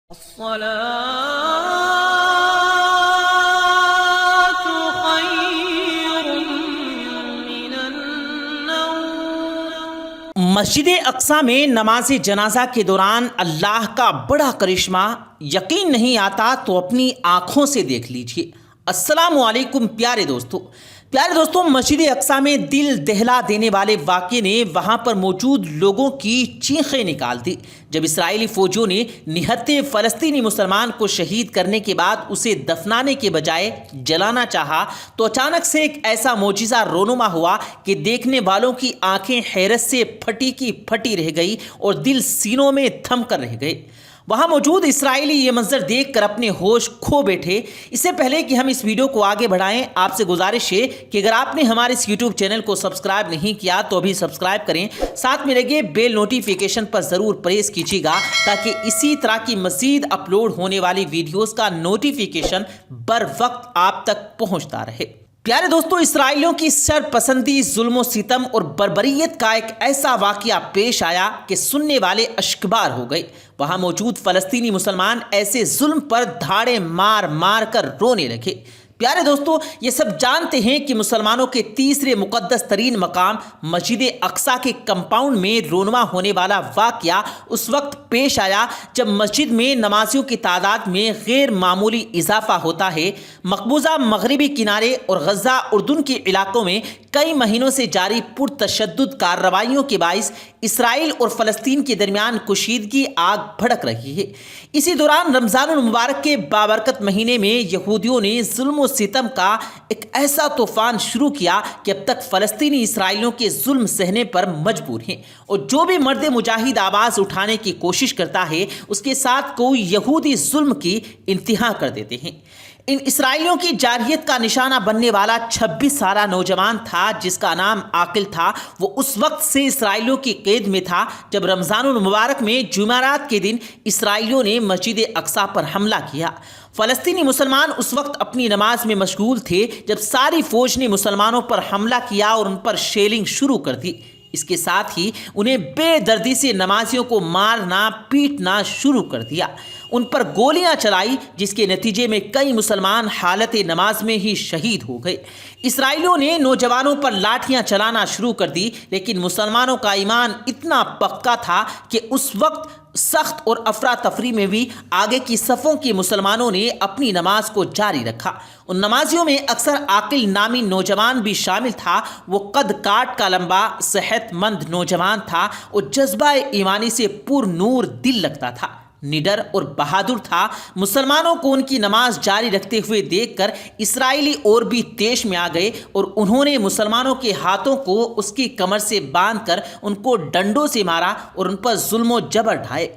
الصلاة خير من النوم۔ مسجد اقصی میں نماز جنازہ کے دوران اللہ کا بڑا کرشمہ یقین نہیں آتا تو اپنی آنکھوں سے دیکھ لیجئے۔ السلام علیکم پیارے دوستو، مسجد اقصی میں دل دہلا دینے والے واقعے نے وہاں پر موجود لوگوں کی چیخیں نکال دی جب اسرائیلی فوجیوں نے نہتے فلسطینی مسلمان کو شہید کرنے کے بعد اسے دفنانے کے بجائے جلانا چاہا تو اچانک سے ایک ایسا معجزہ رونما ہوا کہ دیکھنے والوں کی آنکھیں حیرت سے پھٹی کی پھٹی رہ گئی اور دل سینوں میں تھم کر رہ گئے۔ وہاں موجود اسرائیلی یہ منظر دیکھ کر اپنے ہوش کھو بیٹھے۔ اس سے پہلے کہ ہم اس ویڈیو کو آگے بڑھائیں، آپ سے گزارش ہے کہ اگر آپ نے ہمارے اس یوٹیوب چینل کو سبسکرائب نہیں کیا تو ابھی سبسکرائب کریں، ساتھ میں لگے بیل نوٹیفیکیشن پر ضرور پریس کیجیے گا تاکہ اسی طرح کی مزید اپلوڈ ہونے والی ویڈیوز کا نوٹیفیکیشن بر وقت آپ تک پہنچتا رہے۔ پیارے دوستو، اسرائیلیوں کی سرپسندی، ظلم و ستم اور بربریت کا ایک ایسا واقعہ پیش آیا کہ سننے والے اشکبار ہو گئے۔ وہاں موجود فلسطینی مسلمان ایسے ظلم پر دھاڑے مار مار کر رونے لگے۔ پیارے دوستو، یہ سب جانتے ہیں کہ مسلمانوں کے تیسرے مقدس ترین مقام مسجد اقصی کے کمپاؤنڈ میں رونما ہونے والا واقعہ اس وقت پیش آیا جب مسجد میں نمازیوں کی تعداد میں غیر معمولی اضافہ ہوتا ہے۔ مقبوضہ مغربی کنارے اور غزہ اردن کے علاقوں میں کئی مہینوں سے جاری پرتشدد کارروائیوں کے باعث اسرائیل اور فلسطین کے درمیان کشیدگی آگ بھڑک رہی ہے۔ اسی دوران رمضان المبارک کے بابرکت مہینے میں یہودیوں نے ظلم و ستم کا ایک ایسا طوفان شروع کیا کہ اب تک فلسطینی اسرائیلیوں کے ظلم سہنے پر مجبور ہیں، اور جو بھی مرد مجاہد آواز اٹھانے کی کوشش کرتا ہے اس کے ساتھ کوئی یہودی ظلم کی انتہا کر دیتے ہیں۔ ان اسرائیلیوں کی جارحیت کا نشانہ بننے والا 26 سالہ نوجوان تھا جس کا نام عاقل تھا۔ وہ اس وقت سے اسرائیلیوں کی قید میں تھا جب رمضان المبارک میں جمعرات کے دن اسرائیلیوں نے مسجد اقصی پر حملہ کیا۔ فلسطینی مسلمان اس وقت اپنی نماز میں مشغول تھے جب ساری فوج نے مسلمانوں پر حملہ کیا اور ان پر شیلنگ شروع کر دی۔ اس کے ساتھ ہی انہیں بے دردی سے نمازیوں کو مارنا پیٹنا شروع کر دیا، ان پر گولیاں چلائی جس کے نتیجے میں کئی مسلمان حالت نماز میں ہی شہید ہو گئے۔ اسرائیلیوں نے نوجوانوں پر لاٹھیاں چلانا شروع کر دی، لیکن مسلمانوں کا ایمان اتنا پکا تھا کہ اس وقت سخت اور افراتفری میں بھی آگے کی صفوں کے مسلمانوں نے اپنی نماز کو جاری رکھا۔ ان نمازیوں میں اکثر عاقل نامی نوجوان بھی شامل تھا۔ وہ قد کاٹ کا لمبا صحت مند نوجوان تھا اور جذبہ ایمانی سے پر نور دل لگتا تھا، نڈر اور بہادر تھا۔ مسلمانوں کو ان کی نماز جاری رکھتے ہوئے دیکھ کر اسرائیلی اور بھی طیش میں آ گئے اور انہوں نے مسلمانوں کے ہاتھوں کو اس کی کمر سے باندھ کر ان کو ڈنڈوں سے مارا اور ان پر ظلم و جبر ڈھائے۔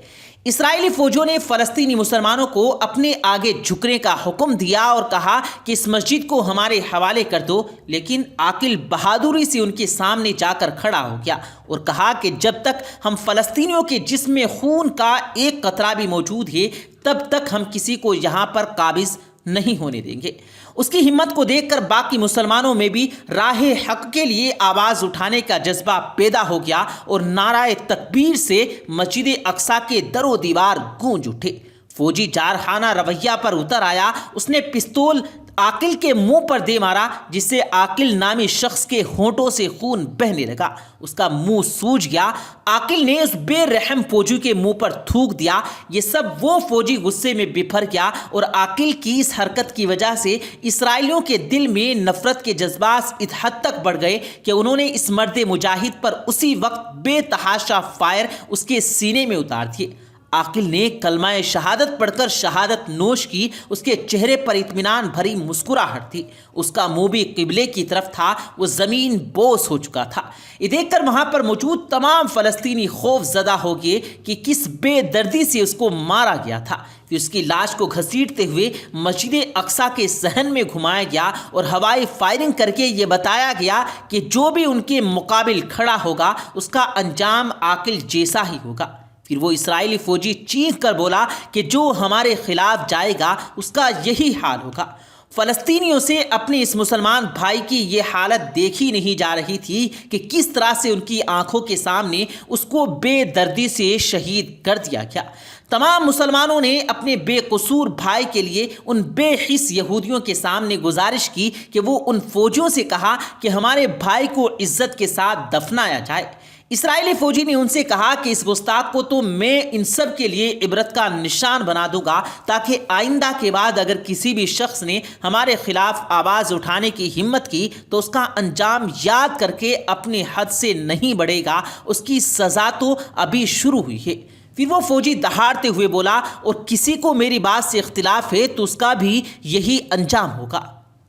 اسرائیلی فوجوں نے فلسطینی مسلمانوں کو اپنے آگے جھکنے کا حکم دیا اور کہا کہ اس مسجد کو ہمارے حوالے کر دو، لیکن عاقل بہادری سے ان کے سامنے جا کر کھڑا ہو گیا اور کہا کہ جب تک ہم فلسطینیوں کے جسم میں خون کا ایک قطرہ بھی موجود ہے تب تک ہم کسی کو یہاں پر قابض نہیں ہونے دیں گے۔ اس کی ہمت کو دیکھ کر باقی مسلمانوں میں بھی راہ حق کے لیے آواز اٹھانے کا جذبہ پیدا ہو گیا اور نعرہ تکبیر سے مسجد اقصی کے در و دیوار گونج اٹھے۔ فوجی جارحانہ رویہ پر اتر آیا، اس نے پستول عاقل کے منہ پر دے مارا جس سے عاقل نامی شخص کے ہونٹوں سے خون بہنے لگا، اس کا منہ سوج گیا۔ عاقل نے اس بے رحم فوجی کے منہ پر تھوک دیا۔ یہ سب وہ فوجی غصے میں بفر گیا اور عاقل کی اس حرکت کی وجہ سے اسرائیلیوں کے دل میں نفرت کے جذبات اس حد تک بڑھ گئے کہ انہوں نے اس مرد مجاہد پر اسی وقت بے تحاشا فائر اس کے سینے میں اتار دیے۔ عاقل نے کلمہ شہادت پڑھ کر شہادت نوش کی۔ اس کے چہرے پر اطمینان بھری مسکراہٹ تھی، اس کا منہ بھی قبلے کی طرف تھا، وہ زمین بوس ہو چکا تھا۔ یہ دیکھ کر وہاں پر موجود تمام فلسطینی خوف زدہ ہو گئے کہ کس بے دردی سے اس کو مارا گیا تھا۔ پھر اس کی لاش کو گھسیٹتے ہوئے مسجد اقصی کے صحن میں گھمایا گیا اور ہوائی فائرنگ کر کے یہ بتایا گیا کہ جو بھی ان کے مقابل کھڑا ہوگا اس کا انجام عاقل جیسا ہی ہوگا۔ پھر وہ اسرائیلی فوجی چیخ کر بولا کہ جو ہمارے خلاف جائے گا اس کا یہی حال ہوگا۔ فلسطینیوں سے اپنے اس مسلمان بھائی کی یہ حالت دیکھی نہیں جا رہی تھی کہ کس طرح سے ان کی آنکھوں کے سامنے اس کو بے دردی سے شہید کر دیا گیا۔ تمام مسلمانوں نے اپنے بے قصور بھائی کے لیے ان بے حس یہودیوں کے سامنے گزارش کی کہ وہ ان فوجیوں سے کہا کہ ہمارے بھائی کو عزت کے ساتھ دفنایا جائے۔ اسرائیلی فوجی نے ان سے کہا کہ اس گستاخ کو تو میں ان سب کے لیے عبرت کا نشان بنا دوں گا، تاکہ آئندہ کے بعد اگر کسی بھی شخص نے ہمارے خلاف آواز اٹھانے کی ہمت کی تو اس کا انجام یاد کر کے اپنے حد سے نہیں بڑھے گا، اس کی سزا تو ابھی شروع ہوئی ہے۔ پھر وہ فوجی دہاڑتے ہوئے بولا، اور کسی کو میری بات سے اختلاف ہے تو اس کا بھی یہی انجام ہوگا۔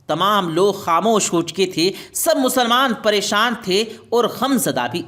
تمام لوگ خاموش ہو چکے تھے، سب مسلمان پریشان تھے اور غم زدہ بھی۔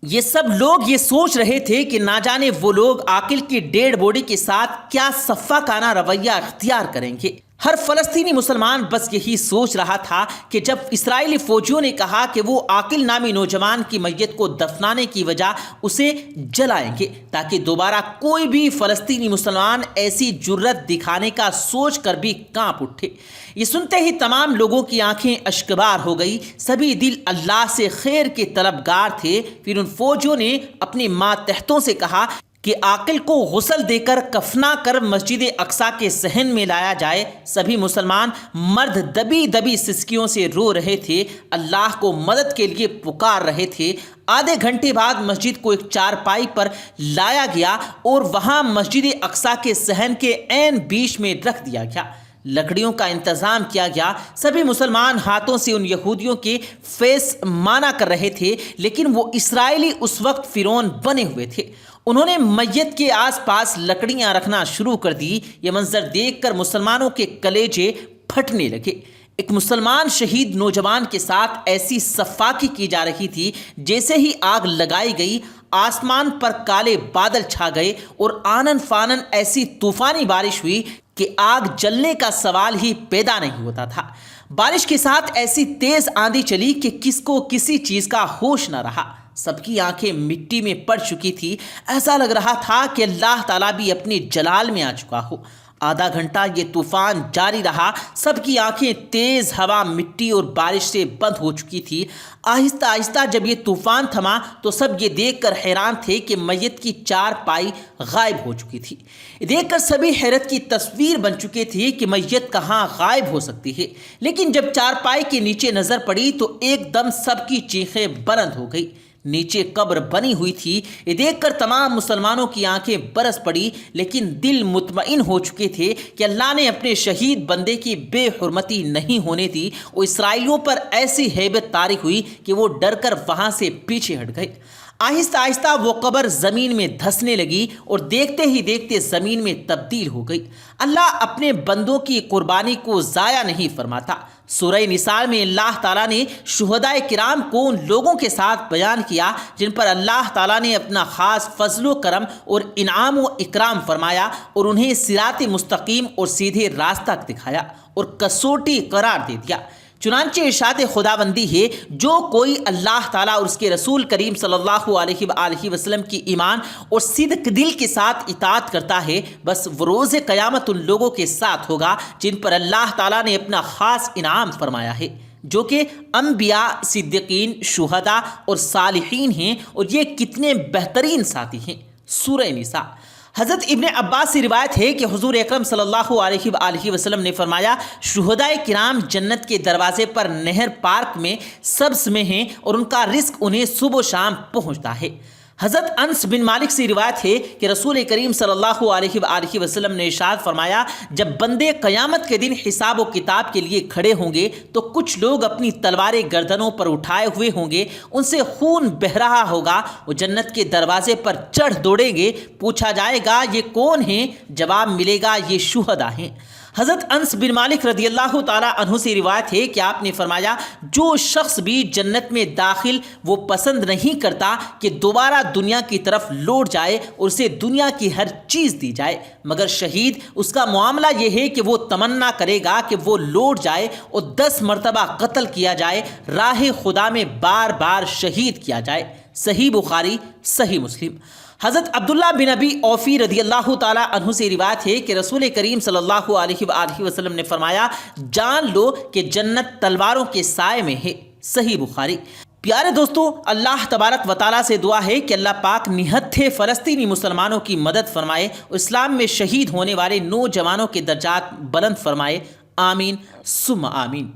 یہ سب لوگ یہ سوچ رہے تھے کہ نہ جانے وہ لوگ عاقل کی ڈیڈ باڈی کے ساتھ کیا سفاکانہ رویہ اختیار کریں گے۔ ہر فلسطینی مسلمان بس یہی سوچ رہا تھا کہ جب اسرائیلی فوجیوں نے کہا کہ وہ عاقل نامی نوجوان کی میت کو دفنانے کی وجہ اسے جلائیں گے تاکہ دوبارہ کوئی بھی فلسطینی مسلمان ایسی جرت دکھانے کا سوچ کر بھی کانپ اٹھے، یہ سنتے ہی تمام لوگوں کی آنکھیں اشکبار ہو گئی، سبھی دل اللہ سے خیر کے طلبگار تھے۔ پھر ان فوجیوں نے اپنے ماتحتوں سے کہا کہ عاقل کو غسل دے کر کفنا کر مسجد اقصیٰ کے صحن میں لایا جائے۔ سبھی مسلمان مرد دبی دبی سسکیوں سے رو رہے تھے، اللہ کو مدد کے لیے پکار رہے تھے۔ آدھے گھنٹے بعد مسجد کو ایک چارپائی پر لایا گیا اور وہاں مسجد اقصیٰ کے صحن کے عین بیچ میں رکھ دیا گیا۔ لکڑیوں کا انتظام کیا گیا۔ سبھی مسلمان ہاتھوں سے ان یہودیوں کے فیس مانا کر رہے تھے، لیکن وہ اسرائیلی اس وقت فرعون بنے ہوئے تھے۔ انہوں نے میت کے آس پاس لکڑیاں رکھنا شروع کر دی۔ یہ منظر دیکھ کر مسلمانوں کے کلیجے پھٹنے لگے۔ ایک مسلمان شہید نوجوان کے ساتھ ایسی صفاقی کی جا رہی تھی جیسے ہی آگ لگائی گئی، آسمان پر کالے بادل چھا گئے اور آنن فانن ایسی طوفانی بارش ہوئی کہ آگ جلنے کا سوال ہی پیدا نہیں ہوتا تھا۔ بارش کے ساتھ ایسی تیز آندھی چلی کہ کس کو کسی چیز کا ہوش نہ رہا۔ سب کی آنکھیں مٹی میں پڑ چکی تھی، ایسا لگ رہا تھا کہ اللہ تعالیٰ بھی اپنے جلال میں آ چکا ہو۔ آدھا گھنٹہ یہ طوفان جاری رہا، سب کی آنکھیں تیز ہوا، مٹی اور بارش سے بند ہو چکی تھی۔ آہستہ آہستہ جب یہ طوفان تھما تو سب یہ دیکھ کر حیران تھے کہ میت کی چارپائی غائب ہو چکی تھی۔ دیکھ کر سبھی حیرت کی تصویر بن چکے تھے کہ میت کہاں غائب ہو سکتی ہے، لیکن جب چارپائی کے نیچے نظر پڑی تو ایک دم سب کی چیخیں بلند ہو گئی۔ نیچے قبر بنی ہوئی تھی۔ یہ دیکھ کر تمام مسلمانوں کی آنکھیں برس پڑی، لیکن دل مطمئن ہو چکے تھے کہ اللہ نے اپنے شہید بندے کی بے حرمتی نہیں ہونے دی۔ وہ اسرائیلیوں پر ایسی ہیبت طاری ہوئی کہ وہ ڈر کر وہاں سے پیچھے ہٹ گئے۔ آہستہ آہستہ وہ قبر زمین میں دھسنے لگی اور دیکھتے ہی دیکھتے زمین میں تبدیل ہو گئی۔ اللہ اپنے بندوں کی قربانی کو ضائع نہیں فرماتا۔ سورہ نساء میں اللہ تعالیٰ نے شہدائے کرام کو ان لوگوں کے ساتھ بیان کیا جن پر اللہ تعالیٰ نے اپنا خاص فضل و کرم اور انعام و اکرام فرمایا اور انہیں صراط مستقیم اور سیدھے راستہ دکھایا اور کسوٹی قرار دے دیا۔ چنانچہ ارشاد خداوندی ہے، جو کوئی اللہ تعالیٰ اور اس کے رسول کریم صلی اللہ علیہ وآلہ وسلم کی ایمان اور صدق دل کے ساتھ اطاعت کرتا ہے، بس وہ روز قیامت ان لوگوں کے ساتھ ہوگا جن پر اللہ تعالیٰ نے اپنا خاص انعام فرمایا ہے، جو کہ انبیاء، صدیقین، شہداء اور صالحین ہیں، اور یہ کتنے بہترین ساتھی ہیں۔ سورہ نساء۔ حضرت ابن عباس سے روایت ہے کہ حضور اکرم صلی اللہ علیہ وآلہ وسلم نے فرمایا، شہدائے کرام جنت کے دروازے پر نہر پارک میں سبز میں ہیں اور ان کا رزق انہیں صبح و شام پہنچتا ہے۔ حضرت انس بن مالک سے روایت ہے کہ رسول کریم صلی اللہ علیہ وآلہ وسلم نے ارشاد فرمایا، جب بندے قیامت کے دن حساب و کتاب کے لیے کھڑے ہوں گے تو کچھ لوگ اپنی تلواریں گردنوں پر اٹھائے ہوئے ہوں گے، ان سے خون بہہ رہا ہوگا، وہ جنت کے دروازے پر چڑھ دوڑیں گے، پوچھا جائے گا یہ کون ہیں؟ جواب ملے گا یہ شہداء ہیں۔ حضرت انس بن مالک رضی اللہ تعالیٰ عنہ سے روایت ہے کہ آپ نے فرمایا، جو شخص بھی جنت میں داخل وہ پسند نہیں کرتا کہ دوبارہ دنیا کی طرف لوٹ جائے اور اسے دنیا کی ہر چیز دی جائے، مگر شہید اس کا معاملہ یہ ہے کہ وہ تمنا کرے گا کہ وہ لوٹ جائے اور 10 مرتبہ قتل کیا جائے، راہ خدا میں بار بار شہید کیا جائے۔ صحیح بخاری، صحیح مسلم۔ حضرت عبداللہ بن ابی اوفی رضی اللہ تعالیٰ عنہ سے روایت ہے کہ رسول کریم صلی اللہ علیہ وآلہ وسلم نے فرمایا، جان لو کہ جنت تلواروں کے سائے میں ہے۔ صحیح بخاری۔ پیارے دوستو، اللہ تبارک و تعالیٰ سے دعا ہے کہ اللہ پاک نہتھے فلسطینی مسلمانوں کی مدد فرمائے، اسلام میں شہید ہونے والے نوجوانوں کے درجات بلند فرمائے، آمین ثم آمین۔